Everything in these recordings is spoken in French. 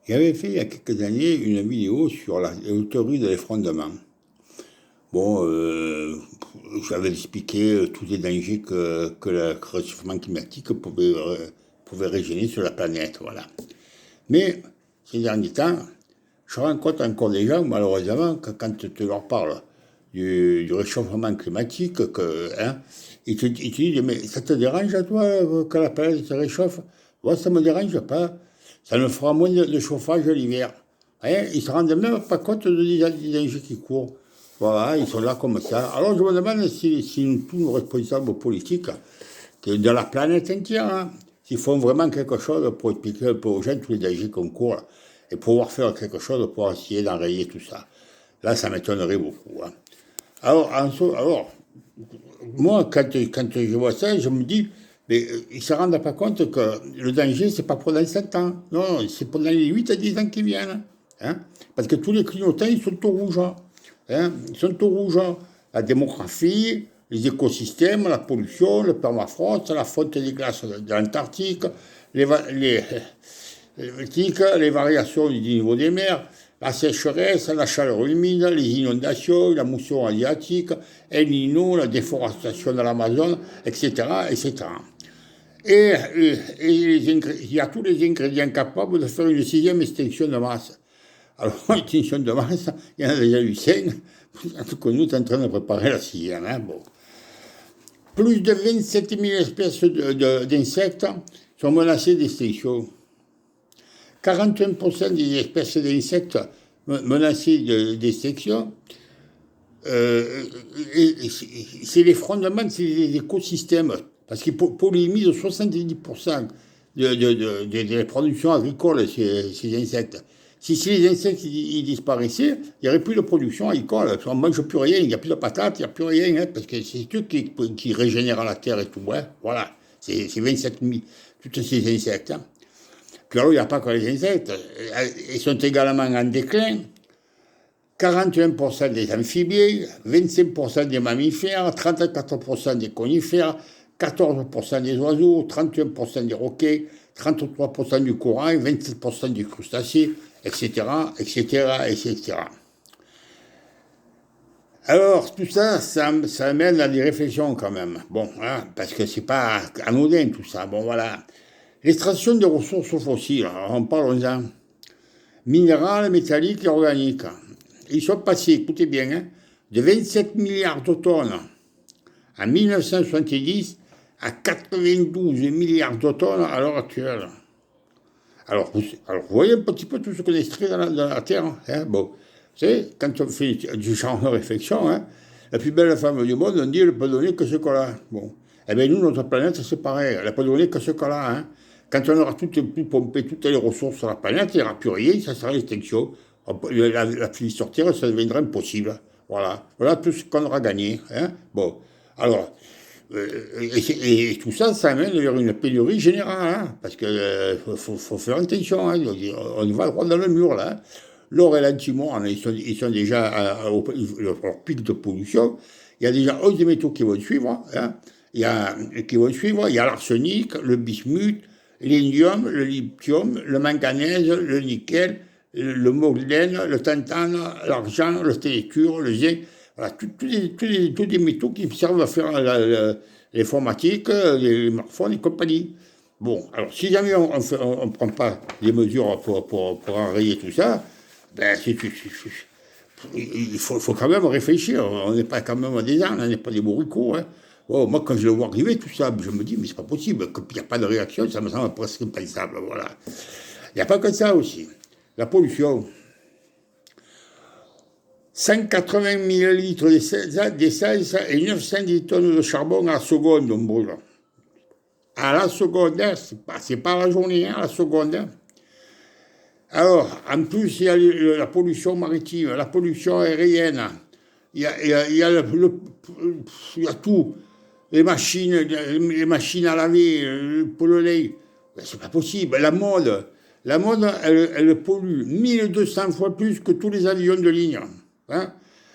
J'avais fait il y a quelques années une vidéo sur la théorie de l'effondrement. Bon, j'avais expliqué tous les dangers que le réchauffement climatique pouvait régénérer sur la planète, voilà. Mais ces derniers temps, je rencontre encore des gens, malheureusement, que quand tu leur parles du réchauffement climatique, hein, ils te disent, mais ça te dérange à toi que la planète se réchauffe? Moi, ça ne me dérange pas. Ça nous fera moins de chauffage l'hiver. Hein, ils ne se rendent même pas compte des dangers qui courent. Voilà, ils sont là comme ça. Alors je me demande si tous nos responsables politiques de la planète entière, hein, s'ils font vraiment quelque chose pour expliquer un peu aux gens tous les dangers qu'on court et pouvoir faire quelque chose pour essayer d'enrayer tout ça. Là, ça m'étonnerait beaucoup. Hein. Alors, moi, quand je vois ça, je me dis, mais ils ne se rendent pas compte que le danger, c'est pas pour dans 7 ans. Non, c'est pour dans les 8 à 10 ans qui viennent. Hein. Parce que tous les clignotants, ils sont au rouge. Hein. Ils sont au rouge. La démographie, les écosystèmes, la pollution, le permafrost, la fonte des glaces de l'Antarctique, les variations du niveau des mers, la sécheresse, la chaleur humide, les inondations, la mousson asiatique, El Niño, la déforestation de l'Amazone, etc., etc. Il y a tous les ingrédients capables de faire une sixième extinction de masse. Alors, l'extinction de masse, il y en a déjà eu 5, en tout cas, nous sommes en train de préparer la sixième. Hein, bon. Plus de 27 000 espèces d'insectes sont menacées d'extinction. 41% des espèces d'insectes menacées d'extinction, c'est l'effondrement des écosystèmes, parce qu'ils pollinisent 70% de la production agricole, ces insectes. Si les insectes ils disparaissaient, il n'y aurait plus de production agricole. On ne mange plus rien, il n'y a plus de patates, il n'y a plus rien, hein, parce que c'est eux qui régénèrent la terre et tout. Hein, voilà, c'est 27 000, tous ces insectes. Hein. Puis alors, il n'y a pas que les insectes. Ils sont également en déclin. 41% des amphibiens, 25% des mammifères, 34% des conifères, 14% des oiseaux, 31% des roquets, 33% du corail, 27% du crustacé, etc., etc., etc. Alors, tout ça, ça amène à des réflexions quand même. Bon, hein, parce que c'est pas anodin tout ça. Bon, voilà. L'extraction des ressources fossiles, alors on parle-en. Minérales, métalliques et organiques. Ils sont passés, écoutez bien, hein, de 27 milliards de tonnes en 1970 à 92 milliards de tonnes à l'heure actuelle. Alors, vous voyez un petit peu tout ce qu'on extrait dans la Terre. Hein, bon, vous savez, quand on fait du genre de réflexion, hein, la plus belle femme du monde, on dit, elle ne peut donner que ce qu'on a. Bon. Eh bien, nous, notre planète, c'est pareil. Elle ne peut donner que ce qu'on a. Hein. Quand on aura tout pompé, toutes les ressources sur la planète, il n'y aura plus rien, ça sera l'extinction. La vie sortir, ça deviendra impossible. Voilà. Voilà tout ce qu'on aura gagné. Hein. Bon. Alors, et tout ça, ça amène vers une pénurie générale, hein, parce qu'il faut faire attention, hein, on va droit dans le mur, là. Hein. L'or et l'antimon, ils sont déjà au leur pic de pollution. Il y a déjà 11 métaux qui vont suivre. Hein. Il y a l'arsenic, le bismuth, l'indium, le lithium, le manganèse, le nickel, le molybdène, le tantane, l'argent, le télécure, le zinc. Voilà, tous les métaux qui servent à faire l'informatique, les smartphones et compagnie. Bon, alors si jamais on ne prend pas les mesures pour enrayer tout ça, ben, il faut quand même réfléchir. On n'est pas quand même des ânes, on n'est pas des bourricots. Hein. Oh, moi, quand je le vois arriver, tout ça, je me dis, mais c'est pas possible. Qu'il n'y a pas de réaction, ça me semble presque impensable. Voilà. Il n'y a pas que ça aussi. La pollution. 180 millilitres d'essence et 910 tonnes de charbon à la seconde, on brûle. À la seconde, hein, c'est pas la journée, hein, à la seconde. Hein. Alors, en plus, il y a la pollution maritime, la pollution aérienne, il y a tout. Les machines à laver, pour le lait. Ben, c'est pas possible. La mode, elle pollue 1200 fois plus que tous les avions de ligne. Hein.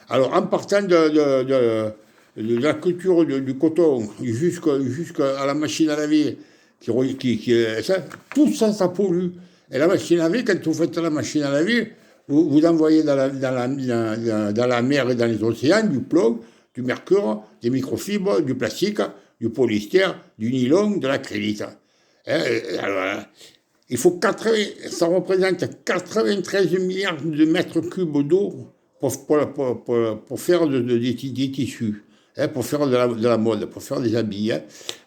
Alors, en partant de la culture du coton jusqu'à la machine à laver, tout ça, ça pollue. Et la machine à laver, quand vous faites la machine à laver, vous envoyez dans la mer et dans les océans du plomb, du mercure, des microfibres, du plastique, du polyester, du nylon, de l'acrylite. Alors, il faut 80, ça représente 93 milliards de mètres cubes d'eau pour faire des tissus, pour faire de la mode, pour faire des habits.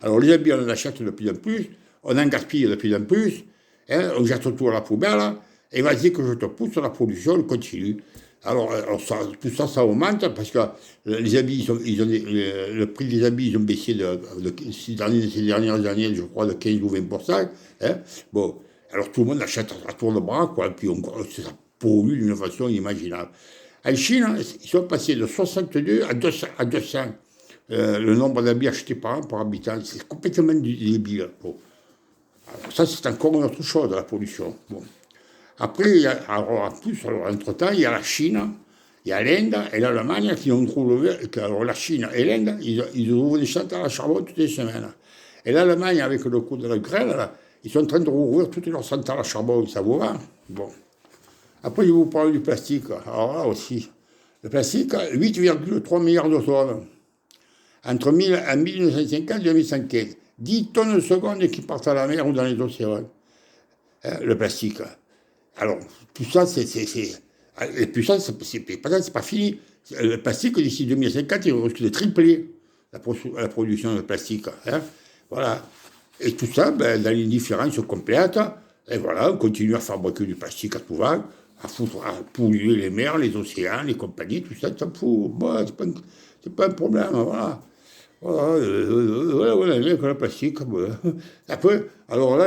Alors les habits, on en achète de plus en plus, on en gaspille de plus en plus, on jette tout à la poubelle, et vas-y que je te pousse, la production continue. Alors tout ça, ça augmente parce que les habits, le prix des habits, ils ont baissé ces dernières années, je crois, de 15 ou 20%. Bon, alors tout le monde achète à tour de bras, quoi, et puis ça pollue d'une façon inimaginable. En Chine, ils sont passés de 62 à 200 le nombre d'habits achetés par an par habitant. C'est complètement débile. Bon. Alors ça, c'est encore une autre chose, la pollution. Bon. Après, entre-temps, il y a la Chine, il y a l'Inde et l'Allemagne qui ont trouvé. Alors la Chine et l'Inde, ils ouvrent des centrales à charbon toutes les semaines. Et l'Allemagne, avec le coup de la grêle, ils sont en train de rouvrir toutes leurs centrales à charbon, ça vous va? Bon. Après, je vais vous parler du plastique. Alors là aussi, le plastique, 8,3 milliards de tonnes. Entre 1950 et 2015. 10 tonnes de seconde qui partent à la mer ou dans les océans. Le plastique. Alors, tout ça, et puis ça, c'est pas fini. Le plastique, d'ici 2050, il risque de tripler la production de plastique. Voilà. Et tout ça, dans l'indifférence complète. Et voilà, on continue à fabriquer du plastique à tout va, à polluer les mers, les océans, les compagnies, tout ça, ça me fout. Bon, c'est pas un problème, voilà. Voilà, le plastique. Voilà. Après, alors là,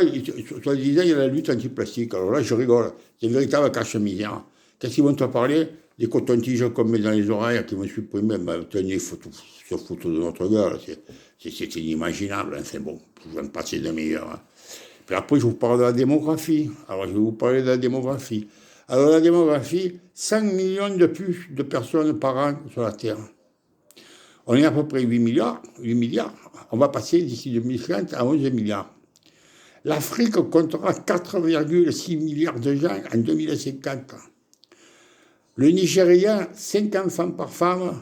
soi-disant, il y a la lutte anti-plastique. Alors là, je rigole. C'est une véritable cache-misère. Qu'est-ce qu'ils vont te parler? Des cotons-tiges qu'on met dans les oreilles qui vont supprimer. Tenez, il faut se foutre de notre gueule. C'est inimaginable. Enfin bon, je vais me passer de meilleur. Hein. Puis après, je vous parle de la démographie. Alors, je vais vous parler de la démographie. Alors, la démographie, 5 millions de plus de personnes par an sur la Terre. On est à peu près 8 milliards. On va passer d'ici 2030 à 11 milliards. L'Afrique comptera 4,6 milliards de gens en 2050. Le Nigeria, 5 enfants par femme,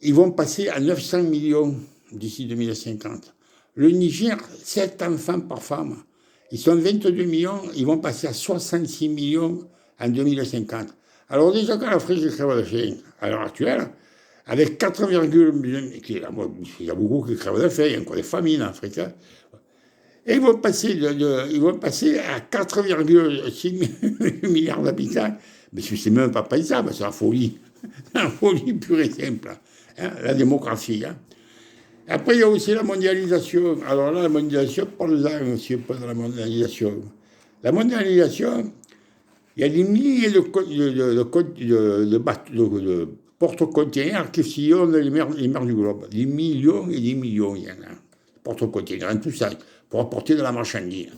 ils vont passer à 900 millions d'ici 2050. Le Niger, 7 enfants par femme. Ils sont 22 millions, ils vont passer à 66 millions en 2050. Alors déjà quand l'Afrique crève de faim, à l'heure actuelle, avec 4, il y a beaucoup qui crèvent de faim, il y a encore des famines en Afrique. Et ils vont passer à 4,6 milliards d'habitants. Mais c'est même pas pensable, c'est la folie. La folie pure et simple. Hein, la démographie. Hein. Après, il y a aussi la mondialisation. Alors là, la mondialisation, parlez-en, monsieur, pas de la mondialisation. La mondialisation, il y a des milliers de porte-containers qui sillonnent les mers du globe. Des millions et des millions, il y en a. Porte-containers, tout ça, pour apporter de la marchandise.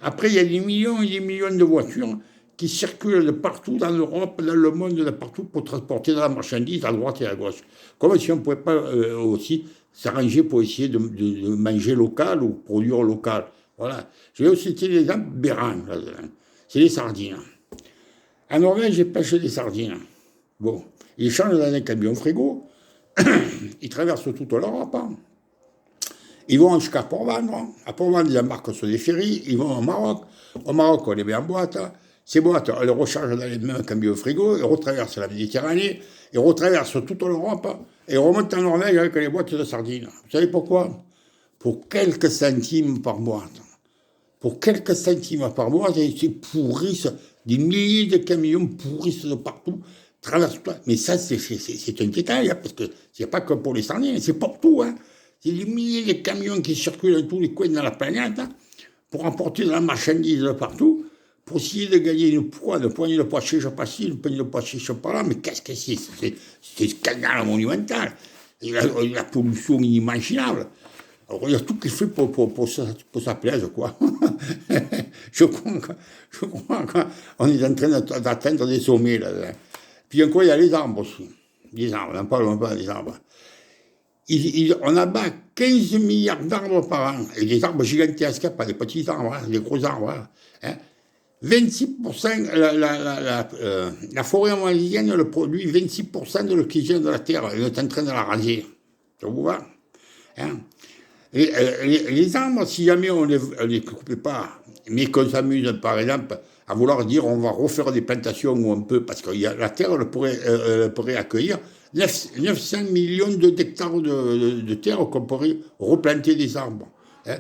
Après, il y a des millions et des millions de voitures qui circulent de partout dans l'Europe, dans le monde, de partout, pour transporter de la marchandise à droite et à gauche. Comme si on ne pouvait pas aussi s'arranger pour essayer de manger local ou produire local. Voilà. Je vais aussi citer l'exemple Béran, c'est les sardines. En Norvège, ils pêchent des sardines. Bon, ils changent dans un camion frigo, ils traversent toute l'Europe. Ils vont jusqu'à Port-Vendre. À Port-Vendre, ils embarquent sur des ferries. Ils vont au Maroc. Au Maroc, on les met en boîte. Ces boîtes, on les recharge dans les mêmes camions frigo. Ils retraversent la Méditerranée. Ils retraversent toute l'Europe. Et ils remontent en Norvège avec les boîtes de sardines. Vous savez pourquoi? Pour quelques centimes par boîte. Pour quelques centimes par boîte, ils pourrissent. Des milliers de camions pourrissent de partout. Traversent pas. Mais ça, c'est un détail. Hein, parce que c'est pas que pour les sardines. C'est partout. Hein. C'est des milliers de camions qui circulent dans tous les coins de la planète hein, pour emporter de la marchandise de partout, pour essayer de gagner une poignée de pois chiches par-ci, une poignée de pois chiches par-là. Mais qu'est-ce que c'est? C'est un scandale monumental. Et la pollution inimaginable. Alors, il y a tout qui est fait pour ça plaise, quoi. je crois qu'on est en train d'atteindre des sommets, là. Puis encore, il y a les arbres aussi. Les arbres, on parle pas des arbres. On abat 15 milliards d'arbres par an, et des arbres gigantesques, pas des petits arbres, des gros arbres. Hein. 26%, la forêt amazonienne elle produit 26% de l'oxygène de la Terre. Elle est en train de la raser. Ça vous va, hein? Et, les arbres, si jamais on ne les coupait pas, mais qu'on s'amuse, par exemple, à vouloir dire on va refaire des plantations où on peut, parce que la Terre elle pourrait accueillir 900 millions d'hectares de terre qu'on pourrait replanter des arbres, hein.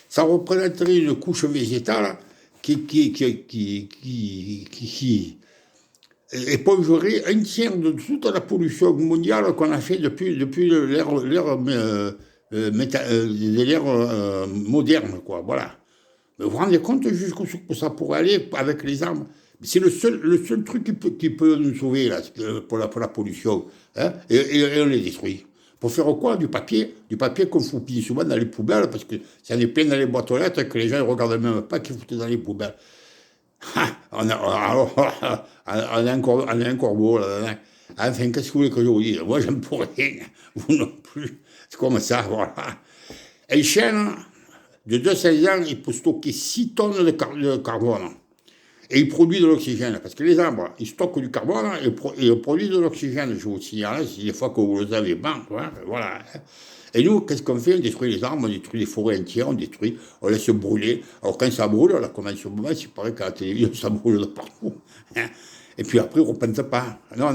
Ça représenterait une couche végétale qui épongerait un tiers de toute la pollution mondiale qu'on a fait depuis l'ère moderne, quoi. Voilà. Mais vous vous rendez compte jusqu'où ça pourrait aller avec les arbres? C'est le seul truc qui peut nous sauver là, pour la pollution, hein, et on les détruit. Pour faire quoi? Du papier qu'on fout plus souvent dans les poubelles, parce que ça en est plein dans les boîtes aux lettres que les gens ne regardent même pas qu'ils foutent dans les poubelles. On a un corbeau, là. Enfin, qu'est-ce que vous voulez que je vous dise? Moi, j'aime pour rien. Vous non plus. C'est comme ça, voilà. Un chêne de 200 ans, il peut stocker 6 tonnes de carbone. Et il produit de l'oxygène. Parce que les arbres, ils stockent du carbone et ils produisent de l'oxygène. Je vous signale, si des fois que vous le savez pas. Voilà. Et nous, qu'est-ce qu'on fait? On détruit les arbres, on détruit les forêts entières, on laisse brûler. Alors quand ça brûle, là, comme en ce moment, c'est pareil qu'à la télévision, ça brûle de partout, hein. Et puis après, on ne replante pas. Non,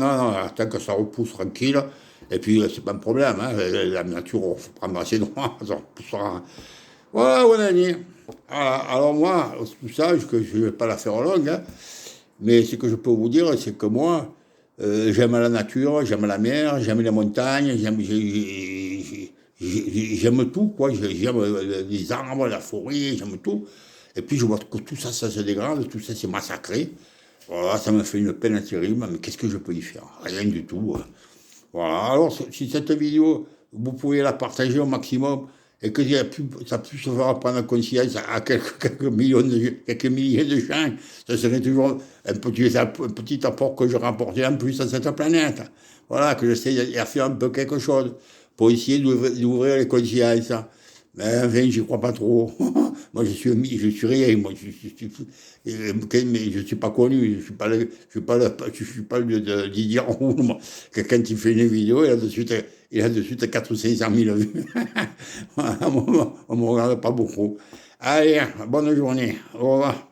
tant que ça repousse tranquille. Et puis, c'est pas un problème, hein. La nature prendra ses droits, ça repoussera. Voilà, mon ami. Voilà. Alors moi, tout ça, je ne vais pas la faire longue, hein, mais ce que je peux vous dire, c'est que moi, j'aime la nature, j'aime la mer, j'aime les montagnes, j'aime tout, quoi. J'aime les arbres, la forêt, j'aime tout. Et puis je vois que tout ça, ça se dégrade, tout ça, c'est massacré. Voilà, ça me fait une peine terrible, mais qu'est-ce que je peux y faire? Rien du tout, hein. Voilà, alors si cette vidéo, vous pouvez la partager au maximum et que ça puisse faire prendre conscience à quelques milliers de gens, ça serait toujours un petit apport que je rapportais en plus à cette planète. Voilà, que j'essaie de faire un peu quelque chose pour essayer d'ouvrir les consciences. Mais enfin, j'y crois pas trop. Moi, je suis rien. Moi, mais je suis pas connu. Je suis pas le Didier Raoult, moi. Que quand il fait une vidéo, il a de suite 400 ou 500 000 vues. Voilà, on me regarde pas beaucoup. Allez, bonne journée. Au revoir.